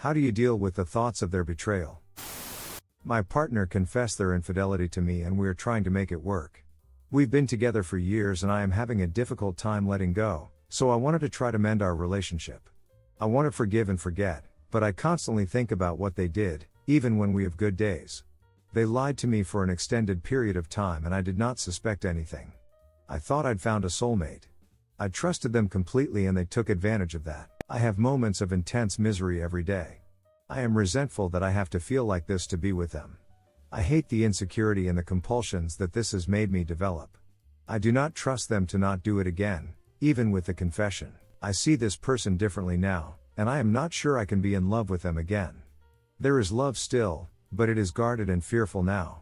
How do you deal with the thoughts of their betrayal? My partner confessed their infidelity to me and we are trying to make it work. We've been together for years and I am having a difficult time letting go, so I wanted to try to mend our relationship. I want to forgive and forget, but I constantly think about what they did, even when we have good days. They lied to me for an extended period of time and I did not suspect anything. I thought I'd found a soulmate. I trusted them completely and they took advantage of that. I have moments of intense misery every day. I am resentful that I have to feel like this to be with them. I hate the insecurity and the compulsions that this has made me develop. I do not trust them to not do it again, even with the confession. I see this person differently now, and I am not sure I can be in love with them again. There is love still, but it is guarded and fearful now.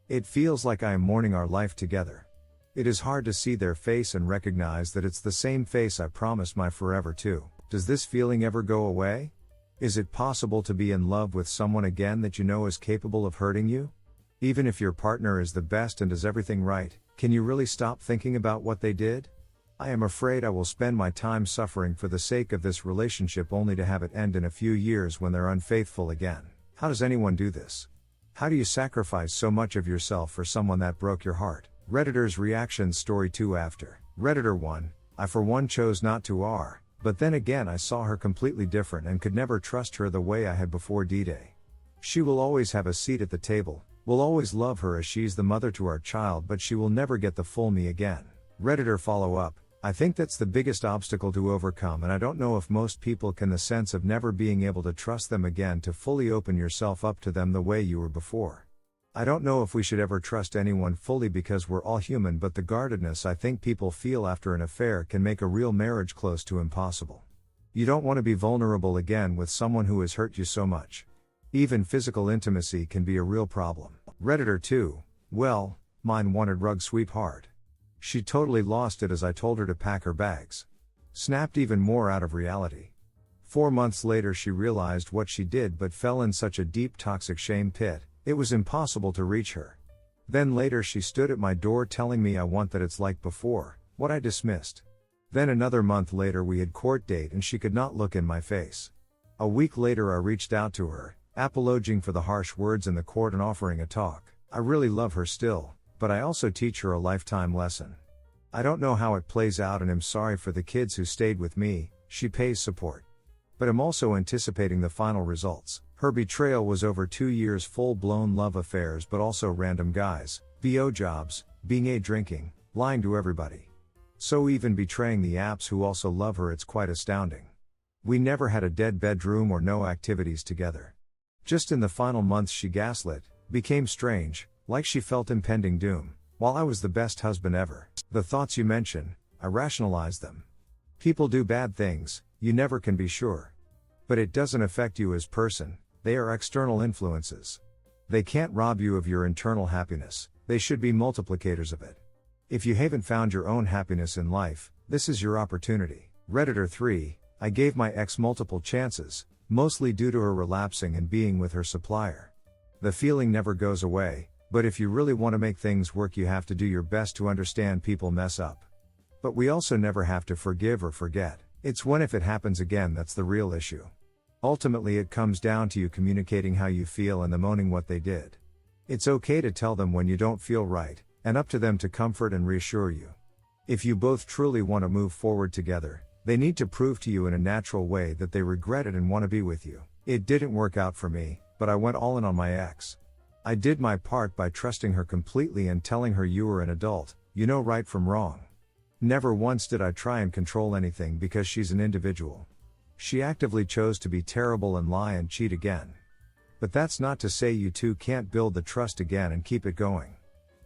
It feels like I am mourning our life together. It is hard to see their face and recognize that it's the same face I promised my forever to. Does this feeling ever go away? Is it possible to be in love with someone again that you know is capable of hurting you? Even if your partner is the best and does everything right, can you really stop thinking about what they did? I am afraid I will spend my time suffering for the sake of this relationship only to have it end in a few years when they're unfaithful again. How does anyone do this? How do you sacrifice so much of yourself for someone that broke your heart? Redditor's reactions. Story 2 after. Redditor 1, I for one chose not to but then again I saw her completely different and could never trust her the way I had before D-Day. She will always have a seat at the table, will always love her as she's the mother to our child, but she will never get the full me again. Redditor follow up, I think that's the biggest obstacle to overcome and I don't know if most people can, the sense of never being able to trust them again, to fully open yourself up to them the way you were before. I don't know if we should ever trust anyone fully because we're all human, but the guardedness I think people feel after an affair can make a real marriage close to impossible. You don't want to be vulnerable again with someone who has hurt you so much. Even physical intimacy can be a real problem. Redditor 2, well, mine wanted rug sweep hard. She totally lost it as I told her to pack her bags. Snapped even more out of reality. 4 months later she realized what she did but fell in such a deep toxic shame pit. It was impossible to reach her. Then later she stood at my door telling me I want that it's like before, what I dismissed. Then another month later we had court date and she could not look in my face. A week later I reached out to her, apologizing for the harsh words in the court and offering a talk. I really love her still, but I also teach her a lifetime lesson. I don't know how it plays out and am sorry for the kids who stayed with me. She pays support. But I'm also anticipating the final results. Her betrayal was over 2 years full-blown love affairs, but also random guys, BO jobs, being a drinking, lying to everybody. So even betraying the apps who also love her, it's quite astounding. We never had a dead bedroom or no activities together. Just in the final months she gaslit, became strange, like she felt impending doom, while I was the best husband ever. The thoughts you mention, I rationalize them. People do bad things, you never can be sure. But it doesn't affect you as person, they are external influences. They can't rob you of your internal happiness, they should be multiplicators of it. If you haven't found your own happiness in life, this is your opportunity. Redditor 3, I gave my ex multiple chances, mostly due to her relapsing and being with her supplier. The feeling never goes away, but if you really want to make things work you have to do your best to understand people mess up. But we also never have to forgive or forget. It's when if it happens again that's the real issue. Ultimately it comes down to you communicating how you feel and them owning what they did. It's okay to tell them when you don't feel right, and up to them to comfort and reassure you. If you both truly want to move forward together, they need to prove to you in a natural way that they regret it and want to be with you. It didn't work out for me, but I went all in on my ex. I did my part by trusting her completely and telling her you are an adult, you know right from wrong. Never once did I try and control anything because she's an individual. She actively chose to be terrible and lie and cheat again. But that's not to say you two can't build the trust again and keep it going.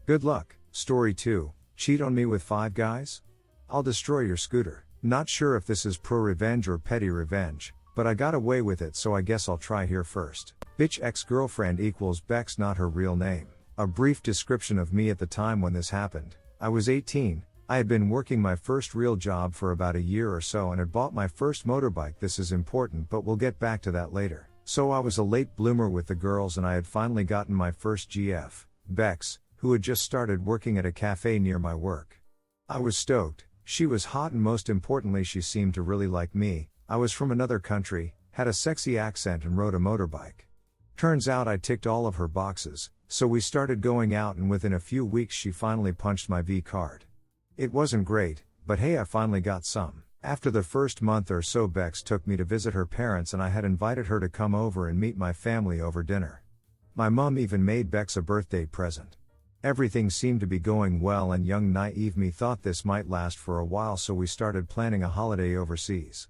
Good luck. Story 2, cheat on me with 5 guys? I'll destroy your scooter. Not sure if this is pro-revenge or petty revenge, but I got away with it so I guess I'll try here first. Bitch ex-girlfriend equals Bex, not her real name. A brief description of me at the time when this happened. I was 18. I had been working my first real job for about a year or so and had bought my first motorbike. This is important but we'll get back to that later. So I was a late bloomer with the girls and I had finally gotten my first GF, Bex, who had just started working at a cafe near my work. I was stoked, she was hot and most importantly she seemed to really like me. I was from another country, had a sexy accent and rode a motorbike. Turns out I ticked all of her boxes, so we started going out, and within a few weeks she finally punched my V card. It wasn't great, but hey, I finally got some. After the first month or so, Bex took me to visit her parents, and I had invited her to come over and meet my family over dinner. My mom even made Bex a birthday present. Everything seemed to be going well, and young naive me thought this might last for a while, so we started planning a holiday overseas.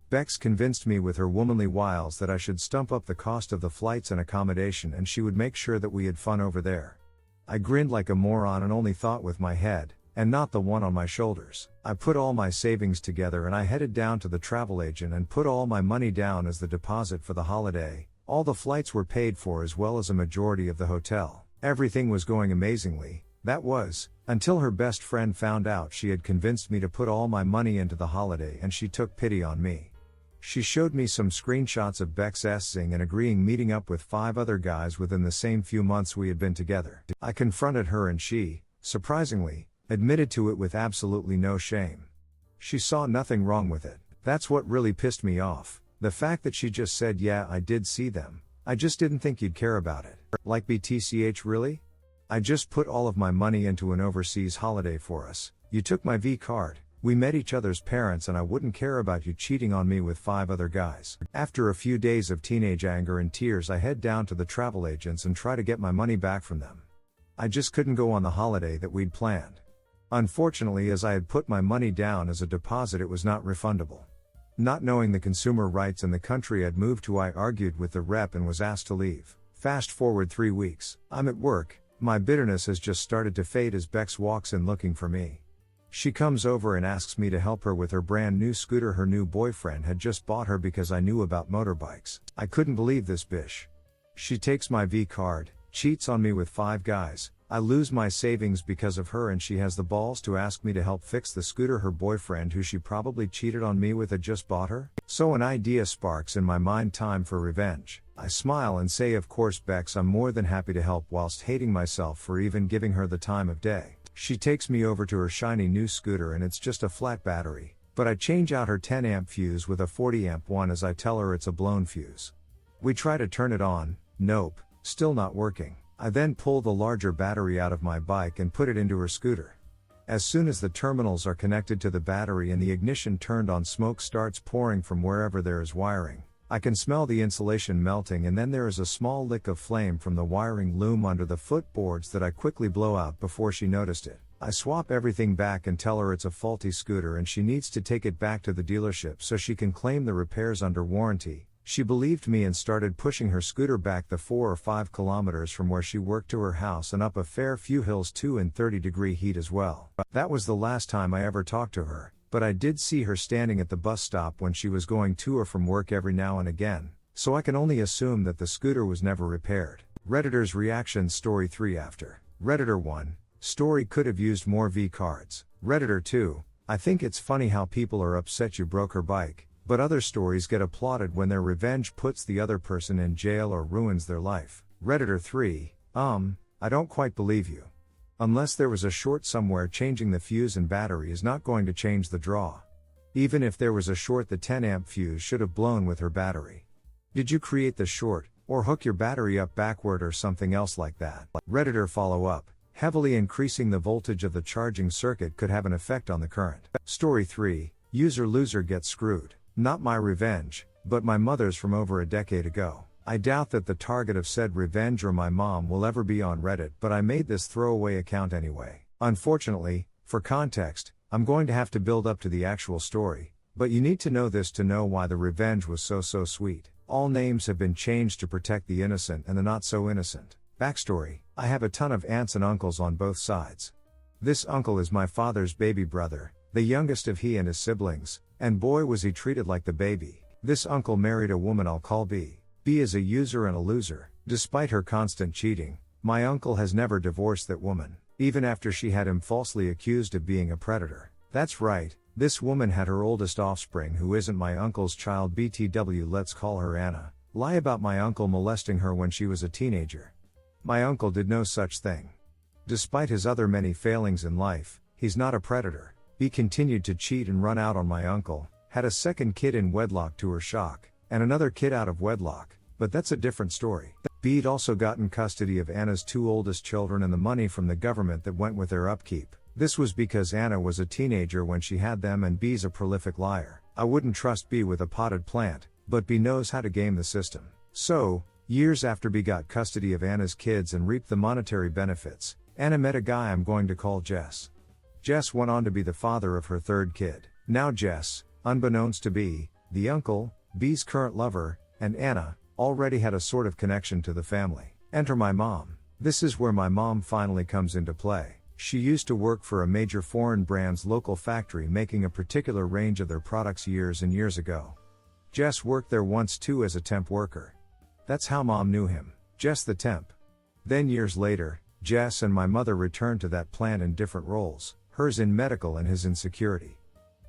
Bex convinced me with her womanly wiles that I should stump up the cost of the flights and accommodation, and she would make sure that we had fun over there. I grinned like a moron and only thought with my head, and not the one on my shoulders. I put all my savings together and I headed down to the travel agent and put all my money down as the deposit for the holiday. All the flights were paid for, as well as a majority of the hotel. Everything was going amazingly, that was, until her best friend found out she had convinced me to put all my money into the holiday, and she took pity on me. She showed me some screenshots of Bex essing and agreeing meeting up with 5 other guys within the same few months we had been together. I confronted her and she, surprisingly, admitted to it with absolutely no shame. She saw nothing wrong with it. That's what really pissed me off. The fact that she just said, "Yeah, I did see them. I just didn't think you'd care about it." Like BTCH, really? I just put all of my money into an overseas holiday for us. You took my V card. We met each other's parents, and I wouldn't care about you cheating on me with 5 other guys. After a few days of teenage anger and tears, I head down to the travel agents and try to get my money back from them. I just couldn't go on the holiday that we'd planned. Unfortunately, as I had put my money down as a deposit, it was not refundable. Not knowing the consumer rights in the country I'd moved to, I argued with the rep and was asked to leave. Fast forward 3 weeks. I'm at work. My bitterness has just started to fade as Bex walks in looking for me. She comes over and asks me to help her with her brand new scooter her new boyfriend had just bought her because I knew about motorbikes. I couldn't believe this bish. She takes my V card, cheats on me with 5 guys. I lose my savings because of her, and she has the balls to ask me to help fix the scooter her boyfriend, who she probably cheated on me with, had just bought her. So an idea sparks in my mind: time for revenge. I smile and say, "Of course, Bex, I'm more than happy to help," whilst hating myself for even giving her the time of day. She takes me over to her shiny new scooter, and it's just a flat battery, but I change out her 10 amp fuse with a 40 amp one as I tell her it's a blown fuse. We try to turn it on. Nope, still not working. I then pull the larger battery out of my bike and put it into her scooter. As soon as the terminals are connected to the battery and the ignition turned on, smoke starts pouring from wherever there is wiring. I can smell the insulation melting, and then there is a small lick of flame from the wiring loom under the footboards that I quickly blow out before she noticed it. I swap everything back and tell her it's a faulty scooter and she needs to take it back to the dealership so she can claim the repairs under warranty. She believed me and started pushing her scooter back the 4 or 5 kilometers from where she worked to her house, and up a fair few hills too, in 30-degree heat as well. That was the last time I ever talked to her, but I did see her standing at the bus stop when she was going to or from work every now and again, so I can only assume that the scooter was never repaired. Redditor's reactions. Story 3 after. Redditor 1. Story could have used more V cards. Redditor 2. I think it's funny how people are upset you broke her bike, but other stories get applauded when their revenge puts the other person in jail or ruins their life. Redditor 3. I don't quite believe you. Unless there was a short somewhere, changing the fuse and battery is not going to change the draw. Even if there was a short, the 10 amp fuse should have blown with her battery. Did you create the short, or hook your battery up backward or something else like that? Redditor follow up. Heavily increasing the voltage of the charging circuit could have an effect on the current. Story 3. User loser gets screwed. Not my revenge, but my mother's from over a decade ago. I doubt that the target of said revenge or my mom will ever be on Reddit, but I made this throwaway account anyway. Unfortunately, for context, I'm going to have to build up to the actual story, but you need to know this to know why the revenge was so sweet. All names have been changed to protect the innocent and the not so innocent. Backstory: I have a ton of aunts and uncles on both sides. This uncle is my father's baby brother, the youngest of he and his siblings, and boy was he treated like the baby. This uncle married a woman I'll call B. B is a user and a loser. Despite her constant cheating, my uncle has never divorced that woman, even after she had him falsely accused of being a predator. That's right, this woman had her oldest offspring, who isn't my uncle's child, BTW, let's call her Anna, lie about my uncle molesting her when she was a teenager. My uncle did no such thing. Despite his other many failings in life, he's not a predator. B continued to cheat and run out on my uncle, had a second kid in wedlock to her shock, and another kid out of wedlock, but that's a different story. B'd also gotten custody of Anna's 2 oldest children and the money from the government that went with their upkeep. This was because Anna was a teenager when she had them and B's a prolific liar. I wouldn't trust B with a potted plant, but B knows how to game the system. So, years after B got custody of Anna's kids and reaped the monetary benefits, Anna met a guy I'm going to call Jess. Jess went on to be the father of her 3rd kid. Now Jess, unbeknownst to B, the uncle, B's current lover, and Anna, already had a sort of connection to the family. Enter my mom. This is where my mom finally comes into play. She used to work for a major foreign brand's local factory making a particular range of their products years and years ago. Jess worked there once too as a temp worker. That's how mom knew him, Jess the temp. Then years later, Jess and my mother returned to that plant in different roles, hers in medical and his in security.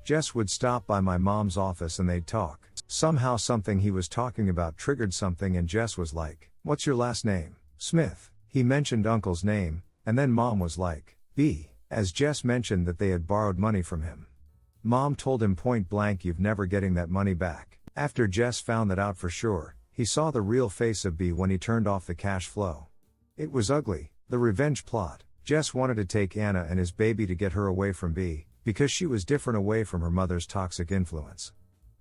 Jess would stop by my mom's office and they'd talk. Somehow something he was talking about triggered something and Jess was like, "What's your last name?" "Smith." He mentioned uncle's name, and then mom was like, "B," as Jess mentioned that they had borrowed money from him. Mom told him point blank, "You've never getting that money back." After Jess found that out for sure, he saw the real face of B when he turned off the cash flow. It was ugly, the revenge plot. Jess wanted to take Anna and his baby to get her away from B, because she was different away from her mother's toxic influence.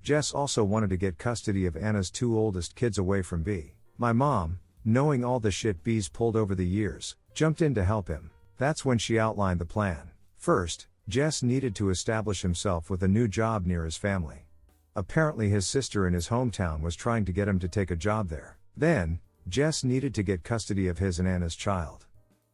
Jess also wanted to get custody of Anna's 2 oldest kids away from B. My mom, knowing all the shit B's pulled over the years, jumped in to help him. That's when she outlined the plan. First, Jess needed to establish himself with a new job near his family. Apparently his sister in his hometown was trying to get him to take a job there. Then, Jess needed to get custody of his and Anna's child.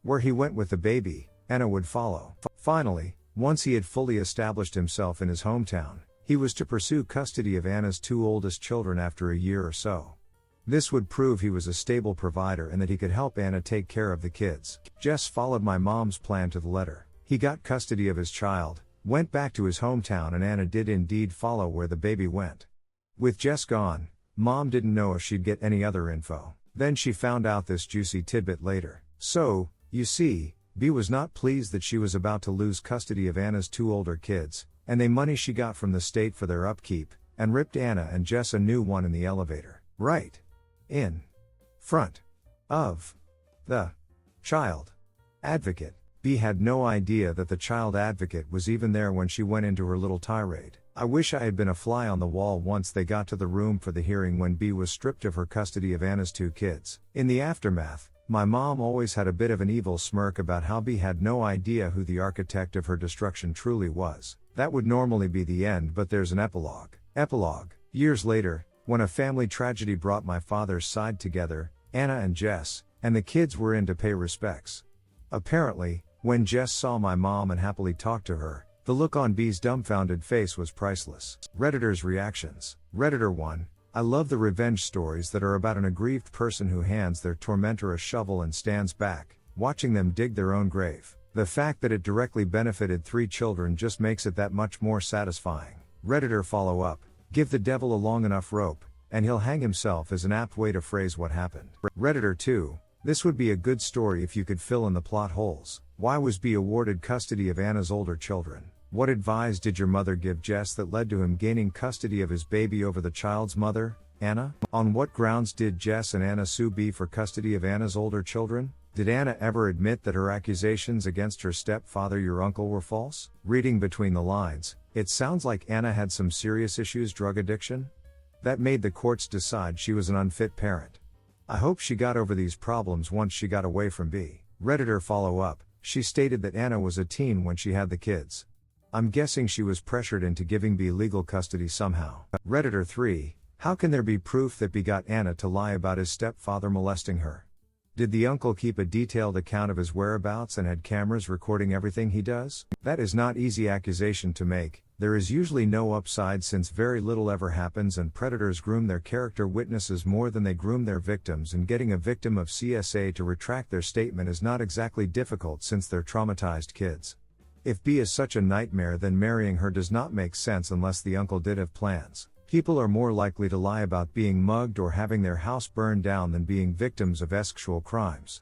Where he went with the baby, Anna would follow. Finally, once he had fully established himself in his hometown, he was to pursue custody of Anna's 2 oldest children after a year or so. This would prove he was a stable provider and that he could help Anna take care of the kids. Jess followed my mom's plan to the letter. He got custody of his child, went back to his hometown, and Anna did indeed follow where the baby went. With Jess gone, mom didn't know if she'd get any other info. Then she found out this juicy tidbit later. So, you see, B was not pleased that she was about to lose custody of Anna's 2 older kids, and the money she got from the state for their upkeep, and ripped Anna and Jess a new one in the elevator. Right in front of the child advocate. B had no idea that the child advocate was even there when she went into her little tirade. I wish I had been a fly on the wall once they got to the room for the hearing when B was stripped of her custody of Anna's 2 kids. In the aftermath, my mom always had a bit of an evil smirk about how B had no idea who the architect of her destruction truly was. That would normally be the end, but there's an epilogue. Epilogue. Years later, when a family tragedy brought my father's side together, Anna and Jess, and the kids were in to pay respects. Apparently, when Jess saw my mom and happily talked to her, the look on B's dumbfounded face was priceless. Redditors' reactions. Redditor 1. I love the revenge stories that are about an aggrieved person who hands their tormentor a shovel and stands back, watching them dig their own grave. The fact that it directly benefited 3 children just makes it that much more satisfying. Redditor follow-up. Give the devil a long enough rope, and he'll hang himself is an apt way to phrase what happened. Redditor 2. This would be a good story if you could fill in the plot holes. Why was B awarded custody of Anna's older children? What advice did your mother give Jess that led to him gaining custody of his baby over the child's mother, Anna? On what grounds did Jess and Anna sue B for custody of Anna's older children? Did Anna ever admit that her accusations against her stepfather, your uncle, were false? Reading between the lines, it sounds like Anna had some serious issues, drug addiction? That made the courts decide she was an unfit parent. I hope she got over these problems once she got away from B. Redditor follow-up. She stated that Anna was a teen when she had the kids. I'm guessing she was pressured into giving B legal custody somehow. Redditor 3. How can there be proof that B got Anna to lie about his stepfather molesting her? Did the uncle keep a detailed account of his whereabouts and had cameras recording everything he does? That is not easy accusation to make. There is usually no upside since very little ever happens and predators groom their character witnesses more than they groom their victims, and getting a victim of CSA to retract their statement is not exactly difficult since they're traumatized kids. If B is such a nightmare, then marrying her does not make sense unless the uncle did have plans. People are more likely to lie about being mugged or having their house burned down than being victims of actual crimes.